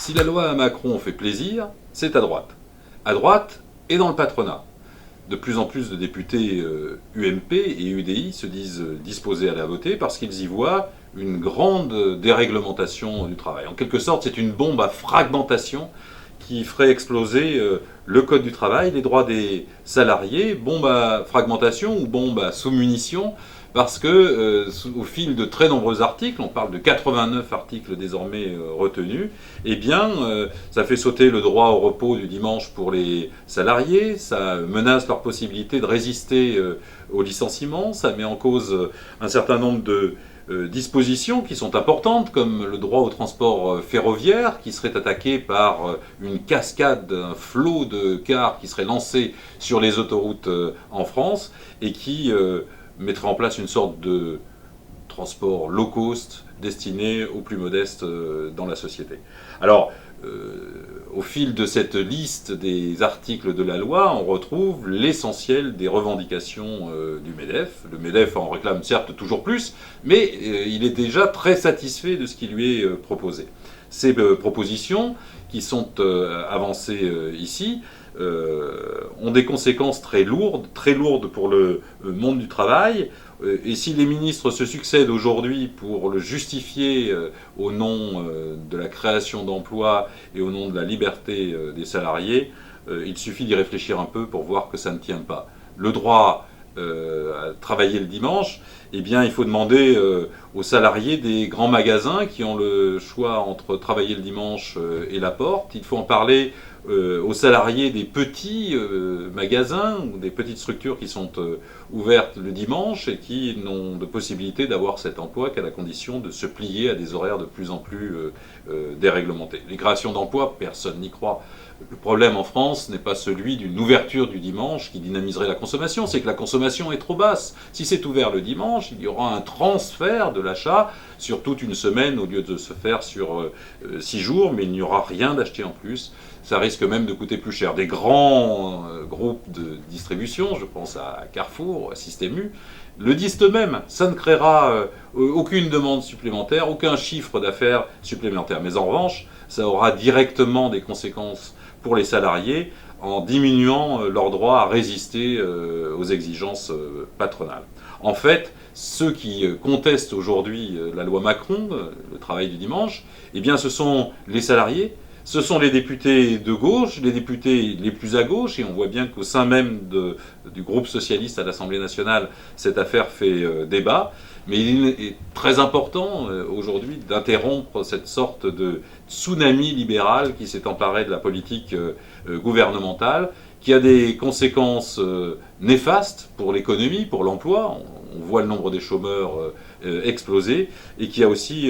Si la loi Macron fait plaisir, c'est à droite. À droite et dans le patronat. De plus en plus de députés UMP et UDI se disent disposés à la voter parce qu'ils y voient une grande déréglementation du travail. En quelque sorte, c'est une bombe à fragmentation qui ferait exploser le code du travail, les droits des salariés, bombe à fragmentation ou bombe à sous-munition, parce que au fil de très nombreux articles, on parle de 89 articles désormais retenus, eh bien ça fait sauter le droit au repos du dimanche pour les salariés, ça menace leur possibilité de résister au licenciement, ça met en cause un certain nombre de dispositions qui sont importantes, comme le droit au transport ferroviaire, qui serait attaqué par une cascade, un flot de cars qui serait lancé sur les autoroutes en France, et qui mettrait en place une sorte de transport low cost destiné aux plus modestes dans la société. Alors, au fil de cette liste des articles de la loi, on retrouve l'essentiel des revendications du MEDEF. Le MEDEF en réclame certes toujours plus, mais il est déjà très satisfait de ce qui lui est proposé. Ces propositions qui sont avancées ici ont des conséquences très lourdes pour le monde du travail. Et si les ministres se succèdent aujourd'hui pour le justifier au nom de la création d'emplois et au nom de la liberté des salariés, il suffit d'y réfléchir un peu pour voir que ça ne tient pas. Le droit à travailler le dimanche, eh bien, il faut demander aux salariés des grands magasins qui ont le choix entre travailler le dimanche et la porte. Il faut en parler aux salariés des petits magasins ou des petites structures qui sont ouvertes le dimanche et qui n'ont de possibilité d'avoir cet emploi qu'à la condition de se plier à des horaires de plus en plus déréglementés. Les créations d'emplois, personne n'y croit. Le problème en France n'est pas celui d'une ouverture du dimanche qui dynamiserait la consommation, c'est que la consommation est trop basse. Si c'est ouvert le dimanche, il y aura un transfert de l'achat sur toute une semaine au lieu de se faire sur 6 jours, mais il n'y aura rien d'acheté en plus. Ça risque même de coûter plus cher. Des grands groupes de distribution, je pense à Carrefour, à Système U, le disent eux-mêmes, ça ne créera aucune demande supplémentaire, aucun chiffre d'affaires supplémentaire. Mais en revanche, ça aura directement des conséquences pour les salariés en diminuant leur droit à résister aux exigences patronales. En fait, ceux qui contestent aujourd'hui la loi Macron, le travail du dimanche, eh bien ce sont les salariés, ce sont les députés de gauche, les députés les plus à gauche, et on voit bien qu'au sein même du groupe socialiste à l'Assemblée nationale, cette affaire fait débat. Mais il est très important aujourd'hui d'interrompre cette sorte de tsunami libéral qui s'est emparé de la politique gouvernementale, qui a des conséquences néfastes pour l'économie, pour l'emploi. On voit le nombre des chômeurs exploser, et qui a aussi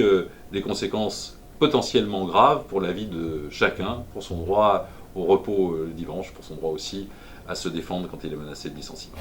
des conséquences potentiellement graves pour la vie de chacun, pour son droit au repos le dimanche, pour son droit aussi à se défendre quand il est menacé de licenciement.